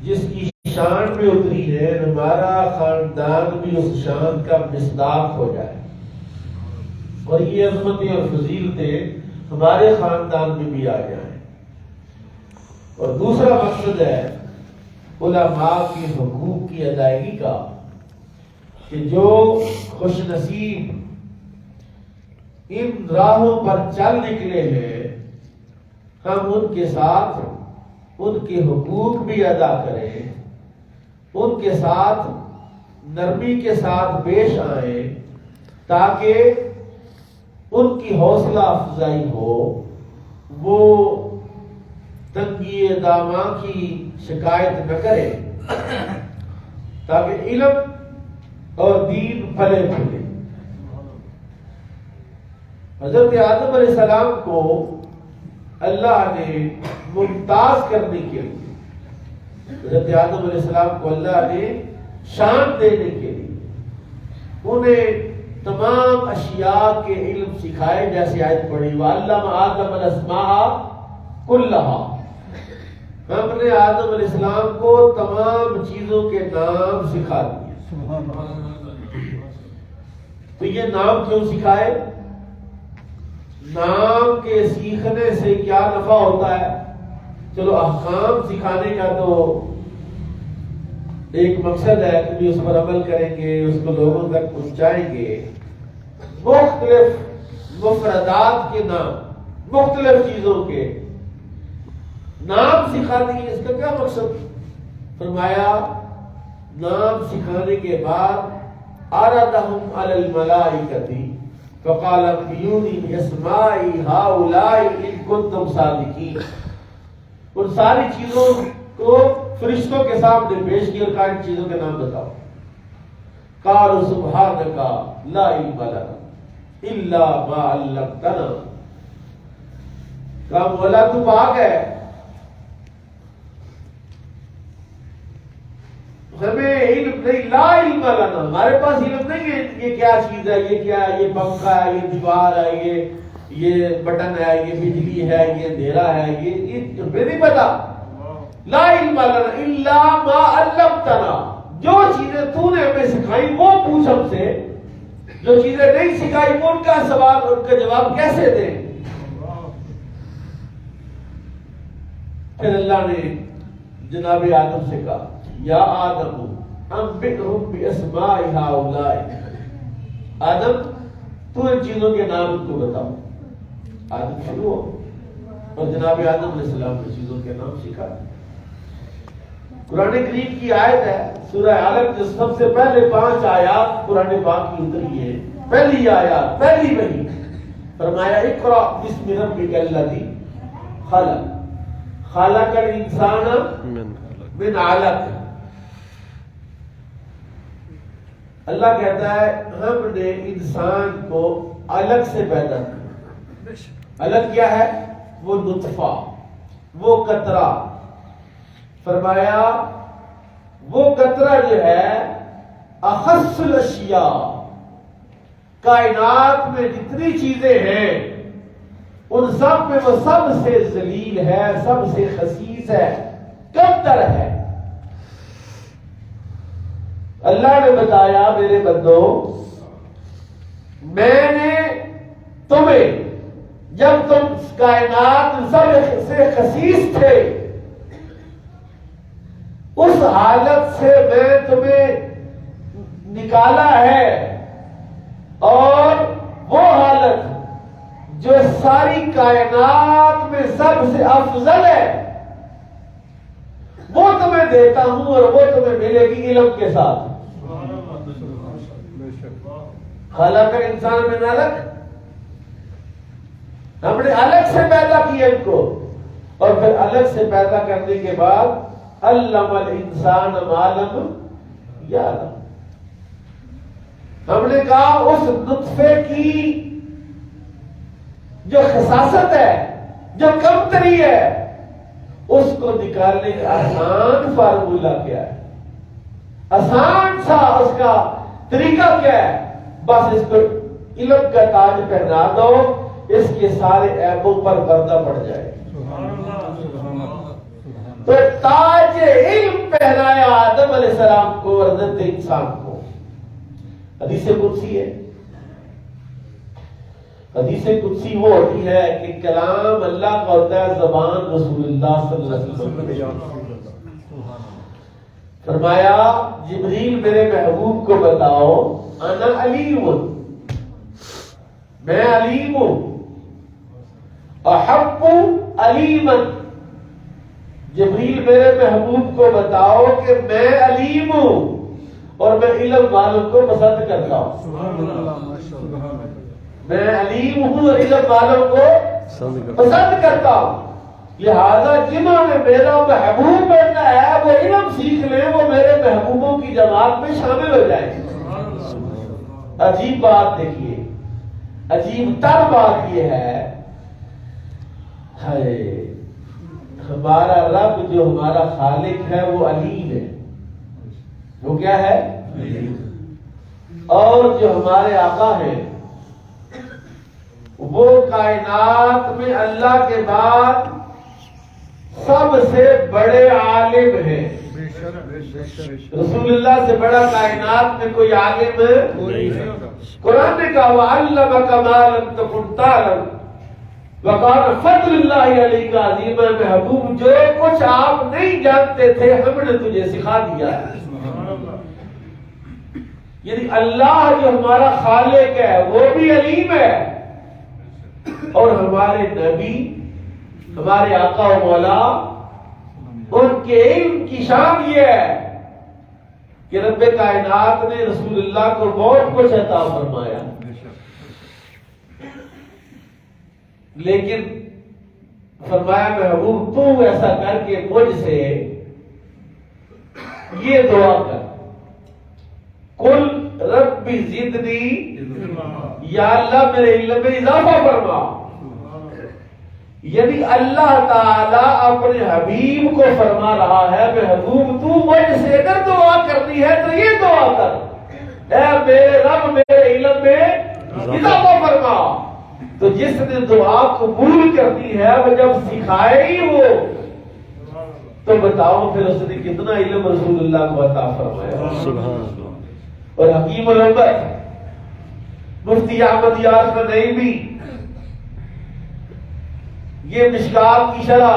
جس کی شان میں اتری ہے، ہمارا خاندان بھی اس شان کا مصداق ہو جائے اور یہ عظمتیں اور فضیلتیں ہمارے خاندان میں بھی آ جائیں۔ اور دوسرا مقصد ہے علماء کے حقوق کی ادائیگی کا، کہ جو خوش نصیب ان راہوں پر چل نکلے ہیں ہم ان کے ساتھ ان کے حقوق بھی ادا کریں، ان کے ساتھ نرمی کے ساتھ پیش آئیں تاکہ ان کی حوصلہ افزائی ہو، وہ تنگی داماں کی شکایت نہ کرے، تاکہ علم اور دین پھلے پھولے۔ حضرت آدم علیہ السلام کو اللہ نے ممتاز کرنے کے لیے، حضرت آدم علیہ السلام کو اللہ نے شان دینے کے لیے انہیں تمام اشیاء کے علم سکھائے، جیسے آیت پڑھی وَعَلَّمَ آدَمَ الْأَسْمَاءَ كُلَّهَا، ہم نے آدم علیہ السلام کو تمام چیزوں کے نام سکھا دیے۔ تو یہ نام کیوں سکھائے؟ نام کے سیکھنے سے کیا نفع ہوتا ہے؟ چلو احکام سکھانے کا تو ایک مقصد ہے کہ بھی اس پر عمل کریں گے، اس کو لوگوں تک پہنچائیں گے۔ مختلف مفردات کے نام، مختلف چیزوں کے نام سکھا دیے، اس کا کیا مقصد؟ فرمایا نام سکھانے کے بعد عرضهم علی الملائکۃ فقال انبئونی باسماء ہؤلاء ان کنتم صادقین، ان ساری چیزوں کو فرشتوں کے سامنے پیش کیا اور کہا ان چیزوں کے نام بتاؤ۔ قالوا سبحانک لا علم لنا الا ما علمتنا، کہا مولا تو پاک ہے، ہمیں علم نہیں، لا علم لنا، ہمارے پاس علم نہیں ہے یہ کیا چیز ہے، یہ کیا ہے، یہ پنکھا ہے، یہ دیوار ہے، یہ بٹن ہے، یہ بجلی ہے، یہ اندھیرا ہے، یہ ہمیں نہیں پتا۔ لا علم لنا الا ما علمتنا، جو چیزیں تو نے ہمیں سکھائی وہ پوچھ ہم سے، جو چیزیں نہیں سکھائی وہ ان کا سوال، ان کا جواب کیسے دیں؟ پھر اللہ نے جناب آدم سے کہا یا آدم انبئہم باسماء ہؤلاء، آدم تو ان چیزوں کے نام ان کو بتاؤ۔ آدم شروع ہو اور جناب آدم علیہ السلام نے چیزوں کے نام سکھا۔ قرآن کریم کی آیت ہے سورہ علق، جو سب سے پہلے 5 آیات قرآن پاک کی اتری ہے، پہلی آیات، پہلی وحی، فرمایا اقرأ بسم ربک الذی خلق خلق الانسان من علق۔ اللہ کہتا ہے ہم نے انسان کو علق سے پیدا کیا۔ علق کیا ہے؟ وہ نطفہ، وہ قطرہ۔ فرمایا وہ قطرہ جو ہے اخص الاشیاء، کائنات میں جتنی چیزیں ہیں ان سب میں وہ سب سے ذلیل ہے، سب سے خسیس ہے، کم تر ہے۔ اللہ نے بتایا میرے بندو، میں نے تمہیں جب تم کائنات سب سے خسیس تھے اس حالت سے میں تمہیں نکالا ہے، اور وہ حالت جو ساری کائنات میں سب سے افضل ہے وہ تمہیں دیتا ہوں، اور وہ تمہیں ملے گی علم کے ساتھ۔ خلق انسان من علق، ہم نے الگ سے پیدا کیا ان کو، اور پھر الگ سے پیدا کرنے کے بعد علم الانسان ما لم یعلم، ہم نے کہا اس نطفے کی جو خصاصت ہے، جو کمتری ہے، اس کو نکالنے کا آسان فارمولہ کیا ہے، آسان سا اس کا طریقہ کیا ہے؟ بس اس کو علم کا تاج پہنا دو، اس کے سارے عیبوں پر پردہ پڑ جائے۔ تو تاج علم علم پہنایا آدم علیہ السلام کو اور حضرت انسان کو. حدیث قدسی ہے. حدیث قدسی وہ ہوتی ہے کہ کلام اللہ کا ہوتا ہے، زبان رسول اللہ صلی اللہ علیہ وسلم. فرمایا جبریل میرے محبوب کو بتاؤ انا علیم، میں علیم ہوں. احب علیما، جبریل میرے محبوب کو بتاؤ کہ میں علیم ہوں اور میں علم والوں کو پسند کرتا ہوں. میں علیم ہوں اور علم والوں کو پسند کرتا ہوں. لہذا جنہوں نے میرا محبوب بننا ہے وہ علم سیکھ لیں، وہ میرے محبوبوں کی جماعت میں شامل ہو جائیں. عجیب بات دیکھیے، عجیب تر بات یہ ہے، ہمارا رب جو ہمارا خالق ہے وہ علیم ہے. وہ کیا ہے؟ اور جو ہمارے آقا ہیں وہ کائنات میں اللہ کے بعد سب سے بڑے عالم ہیں. رسول اللہ سے بڑا کائنات میں کوئی عالم ہے؟ قرآن نے کہا وَعَلَّمَكَ مَا لَمْ تَكُنْ تَعْلَمُ وَكَانَ فَضْلُ اللَّهِ عَلَيْكَ عَظِيمًا. محبوب جو کچھ آپ نہیں جانتے تھے ہم نے تجھے سکھا دیا ہے. یعنی اللہ جو ہمارا خالق ہے وہ بھی علیم ہے، اور ہمارے نبی ہمارے آقا و مولا ان کے علم کی شان یہ ہے کہ رب کائنات نے رسول اللہ کو بہت کچھ عطا فرمایا، لیکن فرمایا محبوب تو ایسا کر کے مجھ سے یہ دعا کر، قل رب زدنی، یا اللہ میرے علم میں اضافہ فرما. یعنی اللہ تعالیٰ اپنے حبیب کو فرما رہا ہے محبوب تو مجھ سے اگر دعا کرنی ہے تو یہ دعا کر، اے میرے رب میرے علم میں اضافہ فرما. تو جس نے دعا قبول کرنی ہے وہ جب سکھائے ہی وہ، تو بتاؤ پھر اس نے کتنا علم رسول اللہ کو عطا فرمایا. سبحان اللہ. اور حکیم الامت مفتی احمد یار نعیمی یہ مشکات کی شرح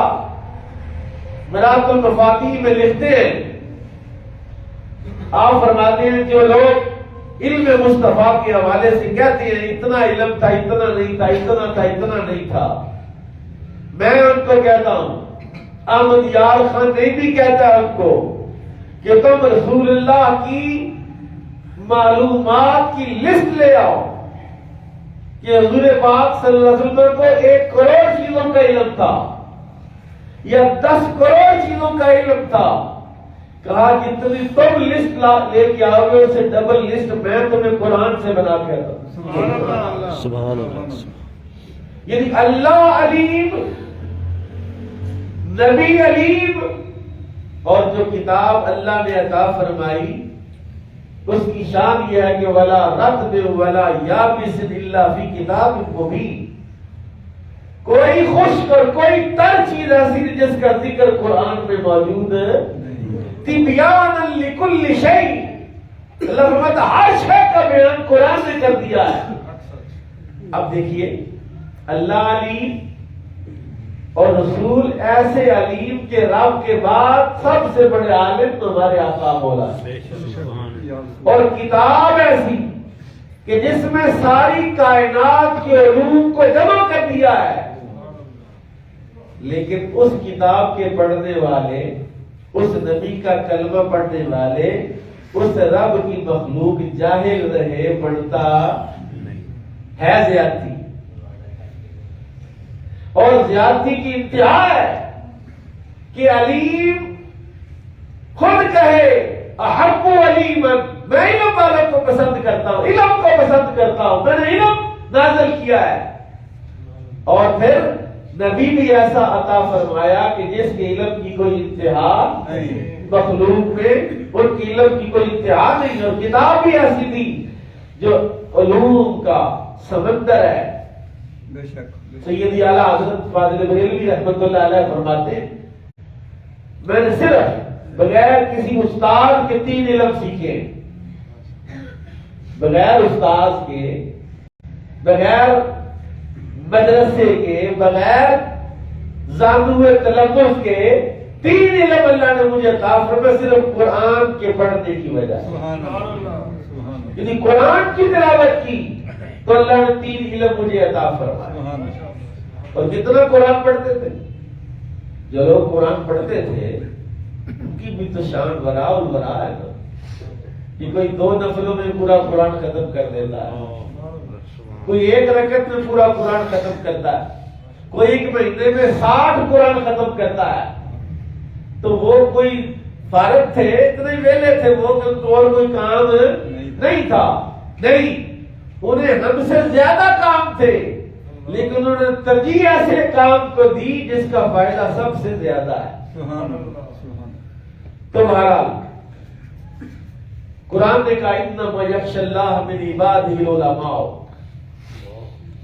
مرات المفاتیح میں لکھتے ہیں، آپ فرماتے ہیں جو لوگ علم مصطفیٰ کے حوالے سے کہتے ہیں اتنا علم تھا، اتنا نہیں تھا، اتنا تھا، اتنا نہیں تھا، میں ان کو کہتا ہوں، احمد یار خان نعیمی کہتا ہے ان کو کہ تم رسول اللہ کی معلومات کی لسٹ لے آؤ کہ حضور پاک صلی اللہ علیہ وسلم کو 1 کروڑ چیزوں کا علم تھا یا 10 کروڑ چیزوں کا علم تھا. کہا جتنی تم لسٹ لے کے آؤ گے اسے ڈبل لسٹ میں تمہیں قرآن سے بنا کے دوں. سبحان اللہ. یعنی اللہ علیم، نبی علیم، اور جو کتاب اللہ نے عطا فرمائی اس کی شان یہ ہے کہ ولا رطب ولا یابس الا فی کتاب مبین. کوئی خشک اور کوئی تر چیز ایسی نہیں جس کا ذکر قرآن میں موجود ہے. تبیانا لکل شیء، اللہ فرماتا ہر شے کا بیان قرآن نے کر دیا ہے. اب دیکھیے اللہ علیم اور رسول ایسے علیم کے رب کے بعد سب سے بڑے عالم ہمارے آقا مولا، اور کتاب ایسی کہ جس میں ساری کائنات کے علوم کو جمع کر دیا ہے. لیکن اس کتاب کے پڑھنے والے، اس نبی کا کلمہ پڑھنے والے، اس رب کی مخلوق جاہل رہے، پڑھتا ہے زیادتی. اور زیادتی کی انتہا ہے کہ علیم خود کہے احب علیما، میں علم والوں کو پسند کرتا ہوں، علم کو پسند کرتا ہوں، میں نے علم نازل کیا ہے. اور پھر نبی بھی ایسا عطا فرمایا کہ جس کے علم کی کوئی انتہا مخلوق میں، ان کی علم کی کوئی انتہا نہیں. اور کتاب بھی ایسی تھی جو علوم کا سمندر ہے. بے شک سیدی اعلیٰ حضرت فاضل بریلوی رحمۃ اللہ علیہ فرماتے ہیں میں نے صرف بغیر کسی استاد کے 3 علم سیکھے، بغیر استاد کے، بغیر مدرسے کے، بغیر زانوے تلفظ کے 3 علم اللہ نے مجھے عطا فرمایا صرف قرآن کے پڑھنے کی وجہ سے۔ یعنی قرآن کی تلاوت کی تو اللہ نے 3 علم مجھے عطا فرمایا۔ اور کتنا قرآن پڑھتے تھے؟ جو لوگ قرآن پڑھتے تھے ان کی بھی تو شان ورا الورا ہے نا، کہ کوئی 2 نفلوں میں پورا قرآن ختم کر دیتا ہے، کوئی 1 رکعت میں پورا قرآن ختم کرتا ہے، کوئی 1 مہینے میں 60 قرآن ختم کرتا ہے۔ تو وہ کوئی فارغ تھے، اتنے ویلے تھے وہ کہ اور کوئی کام نہیں تھا، نہیں، انہیں ہم سے زیادہ کام تھے، لیکن انہوں نے ترجیح ایسے کام کو دی جس کا فائدہ سب سے زیادہ ہے۔ تو بہرحال قرآن نے کہا انما یخشی اللہ من عبادہ العلماء،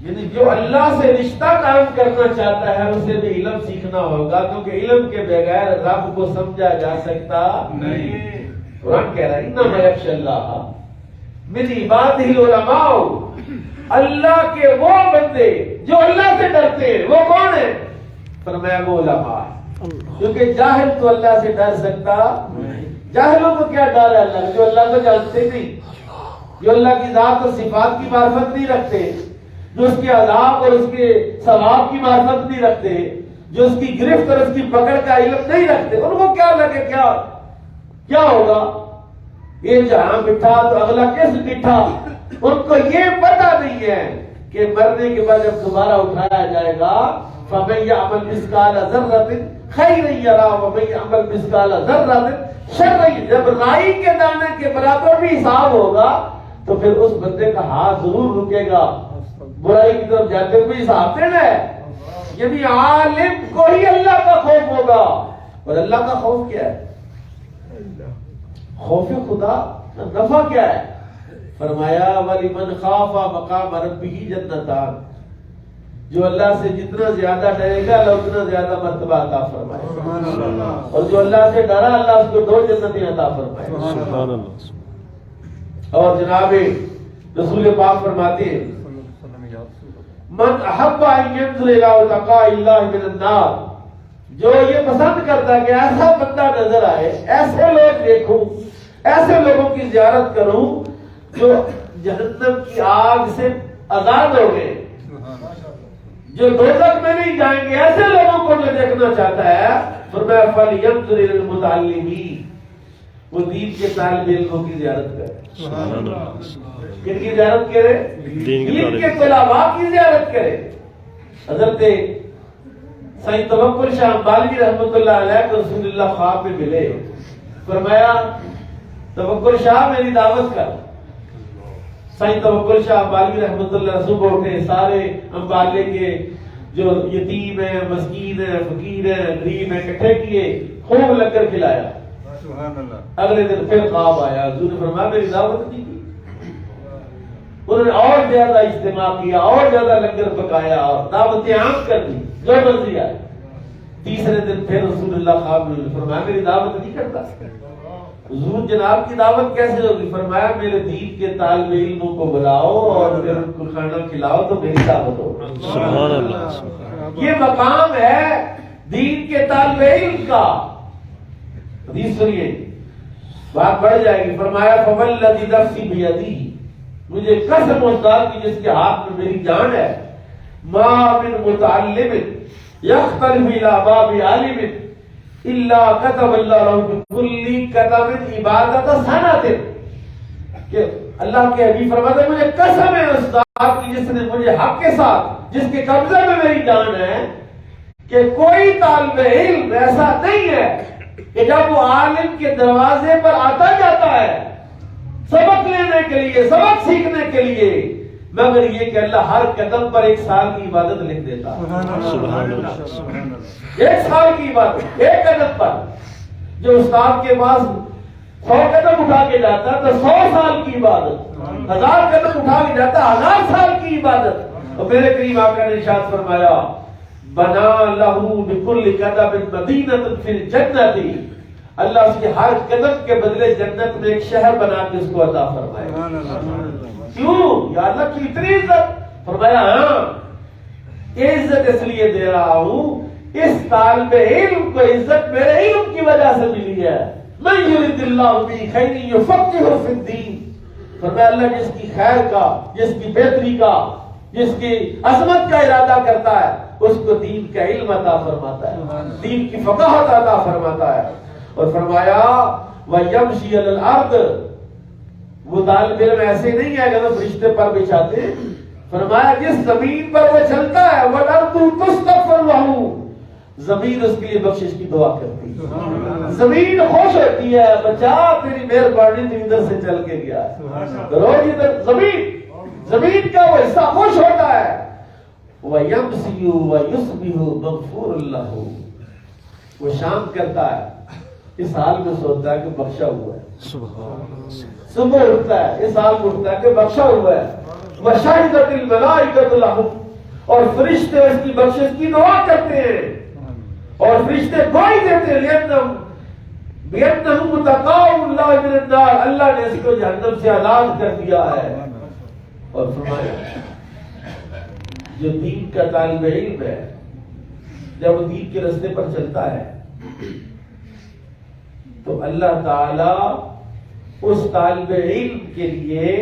یعنی جو اللہ سے رشتہ قائم کرنا چاہتا ہے اسے بھی علم سیکھنا ہوگا، کیونکہ علم کے بغیر رب کو سمجھا جا سکتا نہیں۔ قرآن کہہ رہا ہے انما یخشی اللہ من عبادہ العلماء، اللہ کے وہ بندے جو اللہ سے ڈرتے ہیں وہ کون ہیں؟ فرمایا وہ علماء ہے، کیونکہ جاہل تو اللہ سے ڈر سکتا نہیں۔ جاہلوں کو کیا ڈر ہے اللہ، جو اللہ کو جانتے نہیں، جو اللہ کی ذات اور صفات کی معرفت نہیں رکھتے، جو اس کے عذاب اور اس کے ثواب کی معرفت نہیں رکھتے، جو اس کی گرفت اور اس کی پکڑ کا علم نہیں رکھتے، ان کو کیا لگے کیا ہوگا؟ یہ جہاں بٹھا تو اگلا کس بٹھا؟ ان کو یہ پتہ نہیں ہے کہ مرنے کے بعد جب دوبارہ اٹھایا جائے گا فَمَن يَعْمَلْ مِثْقَالَ ذَرَّةٍ خَيْرًا يَرَهُ وَمَن يَعْمَلْ مِثْقَالَ ذَرَّةٍ شَرًّا يَرَهُ، جب رائی کے دانے کے برابر بھی حساب ہوگا تو پھر اس بندے کا ہاتھ ضرور رکے گا برائی کی طرف جاتے ہوئے حساب دینا ہے۔ یعنی عالم کو ہی اللہ کا خوف ہوگا، اور اللہ کا خوف کیا ہے؟ خوف خدا نفع کیا ہے؟ فرمایا وَلِمَنْ خَافَ مَقَامَ رَبِّهِ جَنَّتَانِ، جو اللہ سے جتنا زیادہ ڈرے گا اللہ اتنا زیادہ مرتبہ عطا فرمائے، اور جو اللہ سے ڈرا اللہ اس کو 2 جنتیں عطا فرمائے۔ اور جناب رسول پاک فرماتے ہیں من احب ان ينظر الى اتقاء الله من النار، جو یہ پسند کرتا ہے کہ ایسا بندہ نظر آئے، ایسے لوگ دیکھوں، ایسے لوگوں کی زیارت کروں جو جہنم کی آگ سے آزاد ہو گئے، جو دوزخ میں نہیں جائیں گے، ایسے لوگوں کو جو دیکھنا چاہتا ہے فرمایا فَلْيَنظُرِ إِلَى الْمُتَعَلِّمِينَ، وہ دین کے طالب علموں کی زیارت کرے۔ کن کی زیارت کرے؟ دین کے طلباء کی زیارت کرے۔ حضرت سید توکل شاہ بالوی رحمۃ اللہ علیہ کو رسول اللہ خواب میں ملے، فرمایا توکل شاہ میری دعوت کر۔ سید توکل شاہ بالوی رحمۃ اللہ صبح اٹھے، سارے امبالے کے جو یتیم ہیں، مسکین ہیں، فقیر ہیں، غریب ہیں اکٹھے کیے، خوب لنگر کھلایا۔ اگلے دن پھر خواب آیا، حضور نے فرمایا میری دعوت نہیں کی۔ انہوں نے اور زیادہ اجتماع کیا، اور زیادہ لنگر پکایا اور دعوتیں عام کر دی جو مرضی آئے۔ تیسرے دن پھر رسول اللہ خواب میں فرمایا میری دعوت نہیں کرتا۔ حضور جناب کی دعوت کیسے ہوگی؟ فرمایا میرے دین کے طالب علموں کو بلاؤ اور پھر ان کو کھانا کھلاؤ تو میری دعوت ہوگی۔ سبحان اللہ، یہ مقام ہے دین کے طالب علم کا۔ حدیث سنیے، بات بڑھ جائے گی۔ فرمایا فوالذی نفسی بیدہ، مجھے قسم اس ذات کی جس کے ہاتھ میں میری جان ہے، ما من متعلم یختلف الی باب عالم الا كتب اللہ له بكل قدم عبادت سنۃ، کہ اللہ کے حبیب فرماتے ہیں مجھے قسم ہے اس ذات کی جس نے مجھے حق کے ساتھ، جس کے قبضے میں میری جان ہے، کہ کوئی طالب علم ایسا نہیں ہے کہ جب وہ عالم کے دروازے پر آتا جاتا ہے سبق لینے کے لیے، سبق سیکھنے کے لیے، مگر یہ کہ اللہ ہر قدم پر 1 سال کی عبادت لکھ دیتا ہے۔ سبحان اللہ، 1 سال کی عبادت 1 قدم پر۔ جو استاد کے پاس 100 قدم اٹھا کے جاتا تو 100 سال کی عبادت، 1000 قدم اٹھا کے جاتا 1000 سال کی عبادت۔ اور میرے کریم آقا نے ارشاد فرمایا بنا لہو بکل قدم مدینۃ فی الجنۃ، اللہ اس کی ہر قدم کے بدلے جنت میں ایک شہر بنا کے اس کو عطا فرمائے. کیوں یا اللہ کی اتنی عزت؟ فرمایا ہاں یہ عزت اس لیے دے رہا ہوں اس طالب علم کو عزت میرے علم کی وجہ سے ملی ہے. من یرید اللہ بہ خیر یفقہہ فی الدین. فرمایا اللہ جس کی خیر کا، جس کی بہتری کا، جس کی عظمت کا ارادہ کرتا ہے اس کو دین کا علم عطا فرماتا ہے، دین کی فقاہت عطا فرماتا ہے. اور فرمایا وَيَمْشِي عَلَى الْأَرْضِ. وہ طالب علم ایسے نہیں ہے کہ وہ فرشتے پر بچھاتے ہیں. فرمایا جس زمین پر وہ چلتا ہے وَالْأَرْضُ تُسْتَغْفَرُ لَهُ. زمین اس کے لیے بخشش کی دعا کرتی ہے، زمین خوش ہوتی ہے بچا تیری مہربانی تھی ادھر سے چل کے گیا روز ادھر زمین کا وہ حصہ خوش ہوتا ہے. وَيَمْسِيُ وَيُصْبِحُ مَغْفُورٌ لَهُ. وہ شام کرتا ہے اس حال میں سوچتا ہے کہ بخشا ہوا ہے، صبح اٹھتا ہے اس حال میں اٹھتا ہے کہ بخشا ہوا ہے. وَشَهِدَتِ الْمَلَائِكَةُ لَهُ. اور فرشتے اس کی بخشش کی دعا کرتے ہیں اور فرشتے گواہی دیتے ہیں بِأَنَّهُ مُتَقَاءُ اللَّهِ مِنَ النَّارِ. اللہ نے اس کو جہنم سے آزاد کر دیا ہے. اور فرمایا جو دین کا طالب علم ہے جب وہ دین کے راستے پر چلتا ہے تو اللہ تعالی اس طالب علم کے لیے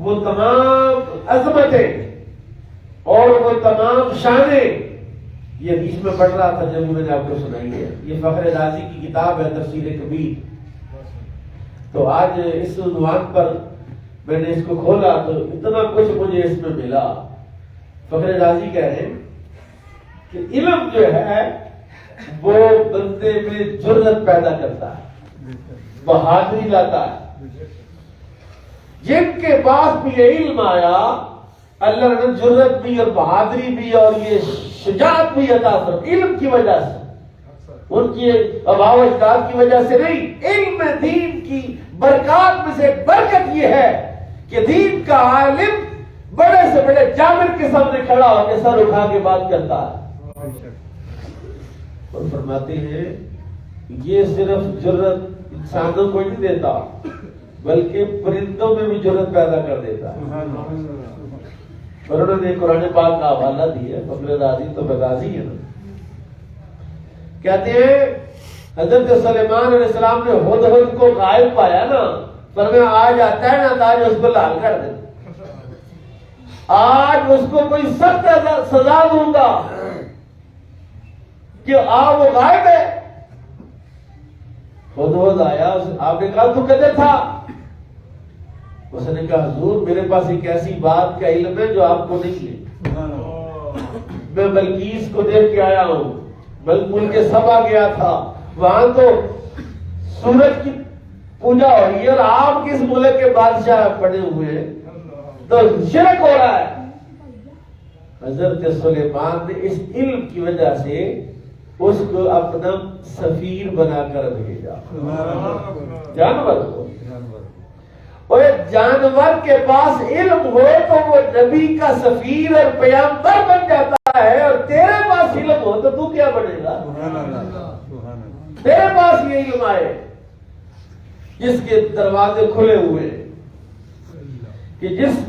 وہ تمام عظمتیں اور وہ تمام شانیں، یہ حدیث میں پڑھ رہا تھا جب میں نے آپ کو سنائی ہے، یہ فخر رازی کی کتاب ہے تفسیر کبیر. تو آج اس عنوان پر میں نے اس کو کھولا تو اتنا کچھ مجھے اس میں ملا. فخر رازی کہہ رہے ہیں کہ علم جو ہے وہ بندے میں جرأت پیدا کرتا ہے، بہادری لاتا ہے. جن کے پاس بھی یہ علم آیا اللہ نے جرأت بھی اور بہادری بھی اور یہ شجاعت بھی عطا فرمائی علم کی وجہ سے، ان کی آباء و اجداد کی وجہ سے نہیں. علم دین کی برکات میں سے ایک برکت یہ ہے کہ دین کا عالم بڑے سے بڑے جابر کے سامنے کھڑا ہو کے سر اٹھا کے بات کرتا ہے. اور فرماتے ہیں یہ صرف جرأت انسانوں کو نہیں دیتا بلکہ پرندوں میں بھی جرأت پیدا کر دیتا ہے. اور انہوں نے قرآن پاک کا حوالہ دیا، فخر رازی تو بغازی ہے نا. کہتے ہیں حضرت سلیمان علیہ السلام نے ہدہد کو غائب پایا نا، فرمایا آج آتا ہے نا تاج اس کو لال کر دے، آج اس کو کوئی سخت سزا دوں گا کہ وہ غائب ہے. ہدہد آیا، آپ نے کہا تو کدھر تھا؟ اس نے کہا حضور میرے پاس ایک ایسی بات کا علم ہے جو آپ کو نہیں ہے. میں بلقیس کو دیکھ کے آیا ہوں، ملک سبا گیا تھا، وہاں تو سورج کی پوجا ہو رہی ہے اور آپ کس ملک کے بادشاہ پڑے ہوئے ہیں تو شرک ہو رہا ہے. حضرت سلیمان نے اس علم کی وجہ سے اس کو اپنا سفیر بنا کر بھیجا. جانور کو، اور جانور کے پاس علم ہو تو وہ نبی کا سفیر اور پیغمبر بن جاتا ہے، اور تیرے پاس علم ہو تو کیا بنے گا؟ تیرے پاس یہ علم آئے جس کے دروازے کھلے ہوئے، کہ جس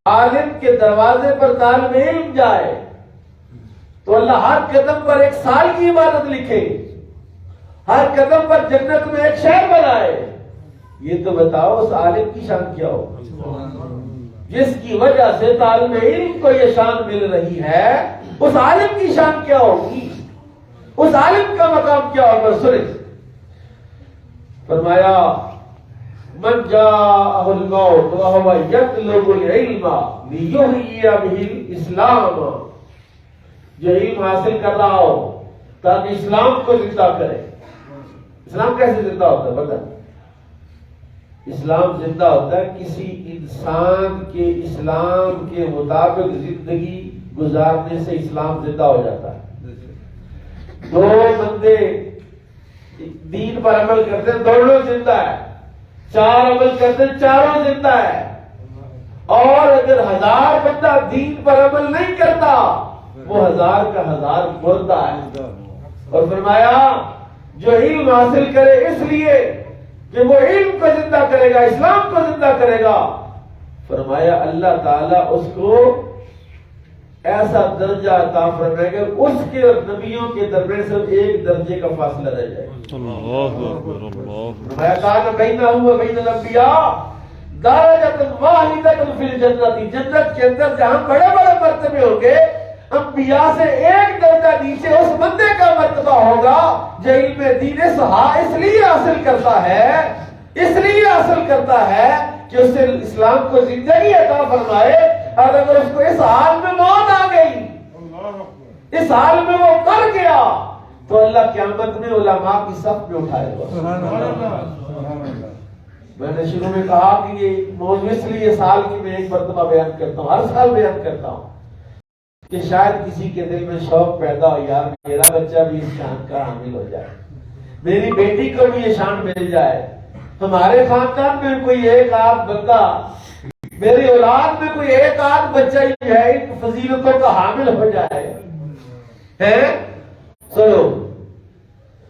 عالم کے دروازے پر طالب علم جائے تو اللہ ہر قدم پر 1 سال کی عبادت لکھے، ہر قدم پر جنت میں ایک شہر بنائے. یہ تو بتاؤ اس عالم کی شان کیا ہو جس کی وجہ سے طالب علم کو یہ شان مل رہی ہے. اس عالم کی شان کیا ہوگی، اس عالم کا مقام کیا ہوگا؟ سنیں فرمایا من جاءہ الموت وہو یطلب العلم لیحیی بہ الاسلام. جو علم حاصل کر رہا ہو تاکہ اسلام کو زندہ کرے. اسلام کیسے زندہ ہوتا ہے بتا؟ اسلام زندہ ہوتا ہے کسی انسان کے اسلام کے مطابق زندگی گزارنے سے اسلام زندہ ہو جاتا ہے. 2 بندے دین پر عمل کرتے ہیں، دونوں زندہ ہے. 4 عمل کرتے ہیں، چاروں زندہ ہے. اور اگر 1000 بندہ دین پر عمل نہیں کرتا وہ 1000 کا 1000 مردہ ہے. اور فرمایا جو علم حاصل کرے اس لیے کہ وہ علم کو زندہ کرے گا، اسلام کو زندہ کرے گا، فرمایا اللہ تعالیٰ اس کو ایسا درجہ عطا فرمائے گا اس کے اور نبیوں کے درمیان صرف ایک درجے کا فاصلہ رہ جائے گا۔ اللہ اکبر، اللہ فرمایا کان بینہ و بین الانبیاء درجۃ واحدۃ فی الجنۃ، جنت کے اندر جہاں بڑے بڑے مرتبے ہوں گے، انبیاء سے ایک درجہ نیچے اس بندے کا مرتبہ ہوگا جو علم دین اس لیے حاصل کرتا ہے، اس لیے حاصل کرتا ہے کہ اس سے اسلام کو زندگی عطا فرمائے، اور اگر اس کو اس حال میں موت آ گئی، اس حال میں وہ مر گیا، تو اللہ قیامت میں علماء کی صف میں اٹھائے گا۔ میں نے شروع میں کہا کہ یہ موضوع اس لیے سال کی میں ایک مرتبہ بیان کرتا ہوں، ہر سال بیان کرتا ہوں کہ شاید کسی کے دل میں شوق پیدا ہو، یار میرا بچہ بھی اس شان کا حامل ہو جائے، میری بیٹی کو بھی یہ شان مل جائے، ہمارے خاندان میں کوئی ایک آدھ بندہ، میری اولاد میں کوئی ایک آدھ بچہ ہی ہے ان فضیلتوں کا حامل ہو جائے ہے۔ سنو،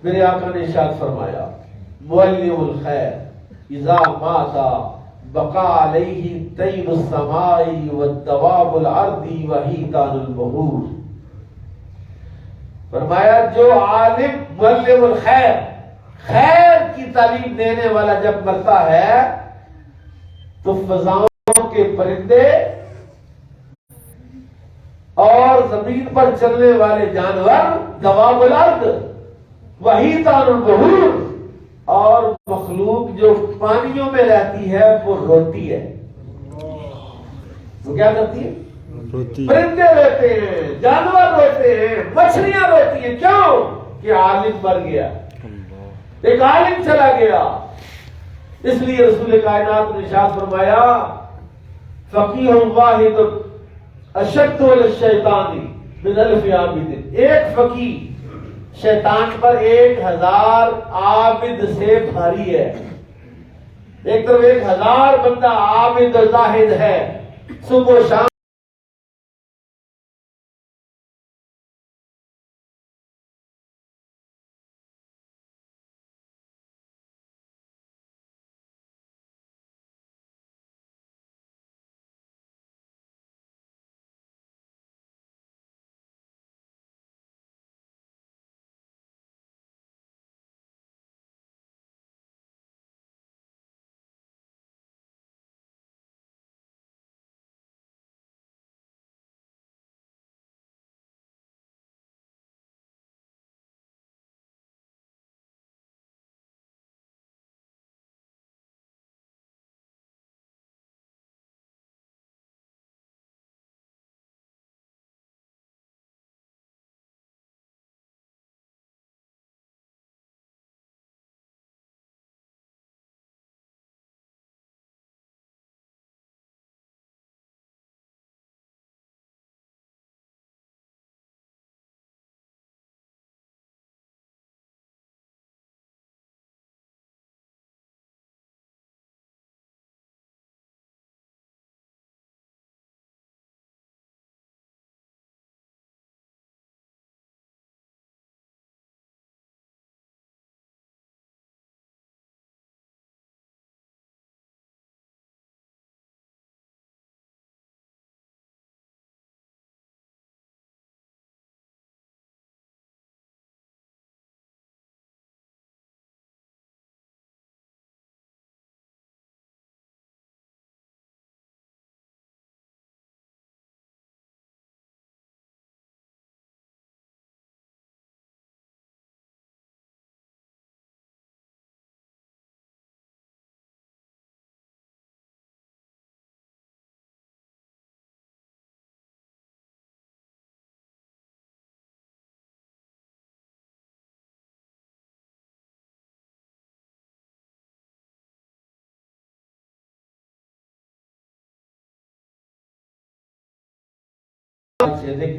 میرے آقا نے ارشاد فرمایا معلم الخیر اذا مات بقا علیہ طیر السماء والدواب الارض وحیتان البحور۔ فرمایا جو عالم معلم الخیر، خیر کی تعلیم دینے والا جب مرتا ہے تو فضاؤں کے پرندے اور زمین پر چلنے والے جانور، دواب الارض وحیتان البحور، اور مخلوق جو پانیوں میں رہتی ہے وہ روتی ہے۔ وہ کیا کرتی ہے؟ روتی۔ پرندے روتے ہیں، جانور روتے ہیں، مچھلیاں روتی ہیں، کیوں؟ کہ عالم مر گیا، ایک عالم چلا گیا۔ اس لیے رسول کائنات نے ارشاد فرمایا فقیہ واحد اشد علی الشیطان من الف عابد، ایک فقیہ شیطان پر 1000 عابد سے بھاری ہے۔ ایک طرف 1000 بندہ عابد و زاہد ہے، صبح و شام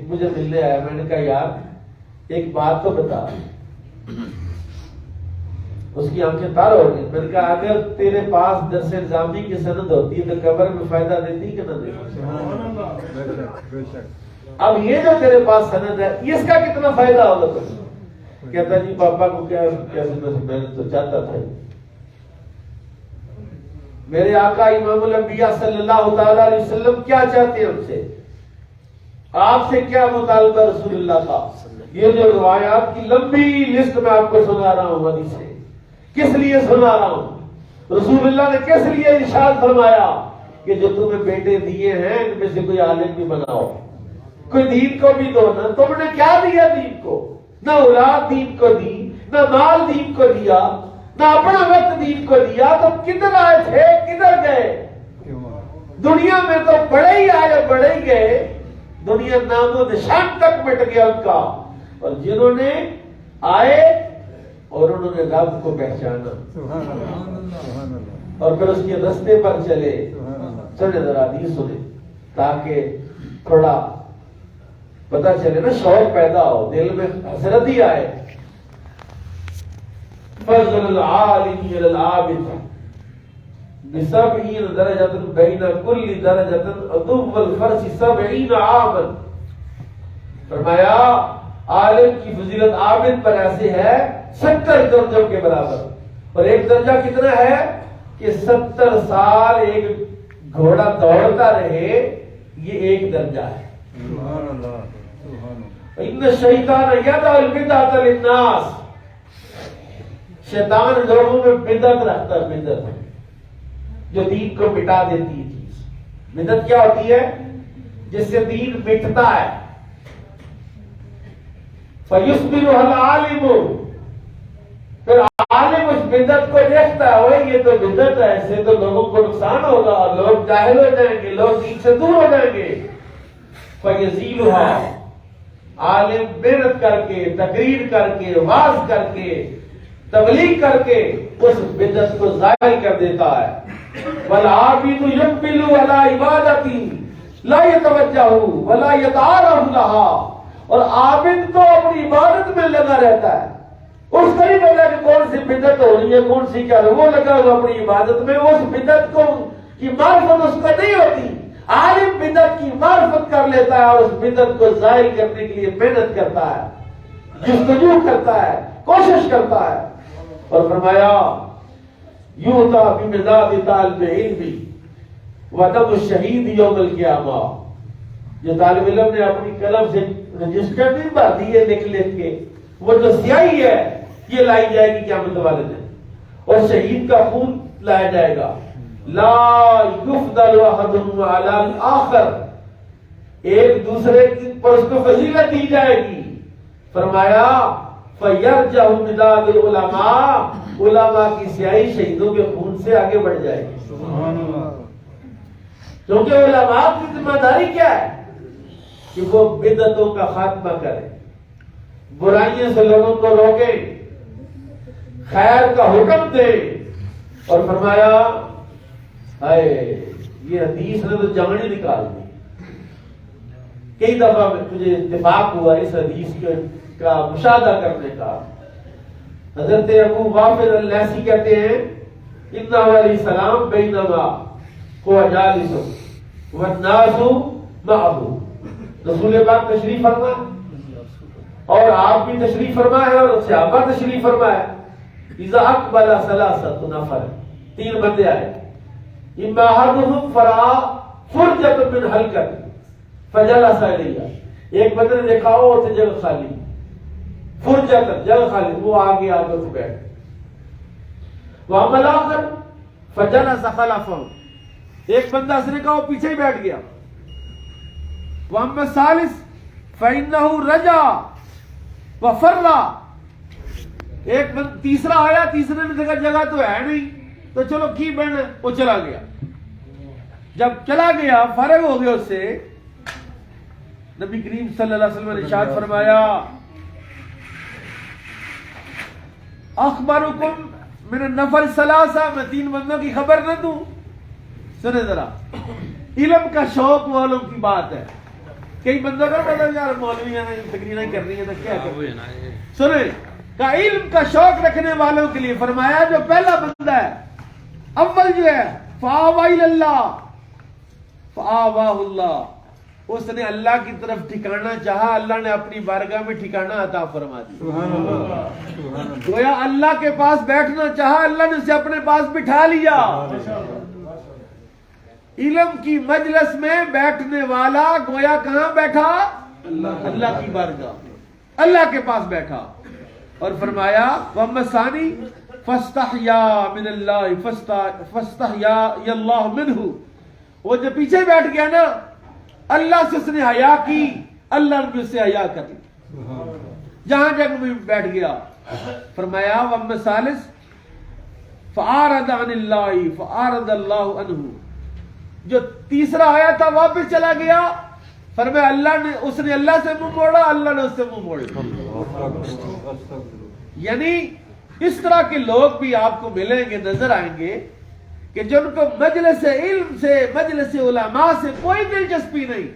مجھے ملنے آیا، میں نے کہا یار ایک بات تو بتا۔ اس کی آنکھیں تار ہو گئی۔ میں نے کہا اگر تیرے پاس درس نظامی کی سند ہوتی ہے تو قبر میں فائدہ دیتی کہ نہ دیتی؟ اب یہ جو تیرے پاس سند ہے اس کا کتنا فائدہ ہوگا تمہیں؟ کہتا جی پاپا کو کیا میں تو چاہتا تھا میرے آقا امام الانبیاء صلی اللہ تعالی علیہ وسلم کیا چاہتے ہیں ہم سے، آپ سے کیا مطالبہ رسول اللہ کا؟ یہ جو روایات کی لمبی لسٹ میں آپ کو سنا رہا ہوں حدیث سے، کس لیے سنا رہا ہوں؟ رسول اللہ نے کس لیے ارشاد فرمایا کہ جو تمہیں بیٹے دیے ہیں ان میں سے کوئی عالم بھی بناؤ، کوئی دین کو بھی دو نا۔ تم نے کیا دیا دین کو؟ نہ اولاد دین کو دی، نہ مال دین کو دیا، نہ اپنا وقت دین کو دیا۔ تم کدھر آئے تھے، کدھر گئے؟ دنیا میں تو بڑے ہی آئے بڑے ہی گئے، دنیا نام و نشان تک مٹ گیا ان کا۔ اور جنہوں نے آئے اور انہوں نے رب کو پہچانا اور پھر اس کے رستے پر چلے، سنے ذرا حدیث سنے تاکہ تھوڑا پتہ چلے نا، شوق پیدا ہو، دل میں حسرت ہی آئے۔ فضل العالم علی العابد بسبعین درجۃ بین کل درجۃ عدو الفرس 70 عاما۔ فرمایا عالم کی فضیلت عابد پر ایسے ہے 70 درجوں کے برابر، اور ایک درجہ کتنا ہے کہ 70 سال ایک گھوڑا دوڑتا رہے، یہ ایک درجہ ہے۔ سبحان اللہ، ان الشیطان یدع البدعۃ للناس، شیطان لوگوں میں بدعت رکھتا ہے، بدعت جو دین کو مٹا دیتی ہے چیز۔ بدعت کیا ہوتی ہے؟ جس سے دین مٹتا ہے۔ فیصبرها العالم، پھر عالم اس بدعت کو دیکھتا ہے، وہ یہ تو بدعت ہے، اس سے تو لوگوں کو نقصان ہوگا اور لوگ جاہل ہو جائیں گے، لوگ دین سے دور ہو جائیں گے۔ فیزیلها، عالم محنت کر کے، تقریر کر کے، واعظ کر کے، تبلیغ کر کے اس بدعت کو ظاہر کر دیتا ہے۔ والعابد يقبل على عبادته لا يتوجه ولا يتعارف لها، اور عابد تو اپنی عبادت میں لگا رہتا ہے، اس کو نہیں پتا کہ کون سی بدعت ہو رہی ہے، کون سی کیا ہے، وہ لگا ہوا اپنی عبادت میں، اس بدعت کو کی معرفت اس کو نہیں ہوتی۔ عالم بدعت کی معرفت کر لیتا ہے اور اس بدعت کو ظاہر کرنے کے لیے محنت کرتا ہے، جستجو کرتا ہے، کوشش کرتا ہے۔ اور فرمایا یوتا بمداد طالب علم ودم الشہید یوم القیامہ، جو طالب علم نے اپنی قلم سے رجسٹر نہیں بھر دی ہے لکھ لکھ کے، وہ جو سیاہی ہے یہ لائی جائے گی قیامت والے دن، اور شہید کا خون لایا جائے گا۔ لا یفضل احد علی الاخر، ایک دوسرے پر اس کو فضیلت دی جائے گی۔ فرمایا فیرجع مداد العلماء، علماء کی سیاہی شہیدوں کے خون سے آگے بڑھ جائے گی۔ سبحان اللہ، کیونکہ علماء کی ذمہ داری کیا ہے کہ وہ بدعتوں کا خاتمہ کریں، برائیوں سے لوگوں کو روکیں، خیر کا حکم دیں۔ اور فرمایا ہائے یہ حدیث نے تو جانیں نکال دی۔ کئی دفعہ مجھے اتفاق ہوا اس حدیث کا مشاہدہ کرنے کا۔ حضرت ابو وافد اللیثی کہتے ہیں انہ علیہ السلام بینما هو جالس والناس معه، رسول پاک تشریف فرما اور آپ بھی تشریف فرما ہے اور صحابہ تشریف فرما ہے۔ اذا اقبل ثلاثه نفر، 3 بندے آئے، اما احدهم فرا فرجۃ من حلقۃ فجلس الیہ، ایک بندے نے دیکھا وہ تھے جگہ خالی، فرجۃ جگہ خالی، وہ آگے آگے سے بیٹھ۔ واما الاخر فجلس خلفه، ایک بندہ اس نے کہا وہ پیچھے ہی بیٹھ گیا۔ واما الثالث فانه رجع وفر، ایک تیسرا آیا، تیسرے نے دیکھا جگہ تو ہے نہیں تو چلو کی بہن، وہ چلا گیا۔ جب چلا گیا فارغ ہو گیا اس سے، نبی کریم صلی اللہ علیہ وسلم نے ارشاد فرمایا اخبرکم من النفر الثلاثہ، میں 3 بندوں کی خبر نہ دوں؟ سنیں ذرا، علم کا شوق والوں کی بات ہے۔ کئی بندوں کا مطلب یار مولویاں نے تقریریں کرنی ہے تو کیا کریں، سنیں کا علم کا شوق رکھنے والوں کے لیے فرمایا جو پہلا بندہ ہے اول جو ہے فآوى إلى الله فآواہ اللہ، اس نے اللہ کی طرف ٹھکانا چاہا، اللہ نے اپنی بارگاہ میں ٹھکانا عطا فرما دیا۔ سبحان اللہ سبحان اللہ گویا اللہ کے پاس بیٹھنا چاہا، اللہ نے اسے اپنے پاس بٹھا لیا۔ علم کی مجلس میں بیٹھنے والا گویا کہاں بیٹھا؟ اللہ کی بارگاہ میں، اللہ کے پاس بیٹھا، اور فرمایا وَأَمَّا الثَّانِي فَاسْتَحْيَا مِنَ اللَّهِ فَاسْتَحْيَا اللَّهُ مِنْهُ، وہ جو پیچھے بیٹھ گیا نا، اللہ سے اس نے حیا کی، اللہ نے اس سے حیا کر لی، جہاں جگہ میں بیٹھ گیا۔ فرمایا وَأَمَّا الثَّالِثُ فَأَعْرَضَ عَنِ اللَّهِ فَأَعْرَضَ اللَّهُ عَنْهُ، جو تیسرا آیا تھا واپس چلا گیا، فرمایا اللہ نے، اس نے اللہ سے منہ موڑا، اللہ نے اس سے منہ موڑ لیا۔ یعنی اس طرح کے لوگ بھی آپ کو ملیں گے، نظر آئیں گے کہ جن کو مجلس علم سے، مجلس علماء سے کوئی دلچسپی نہیں،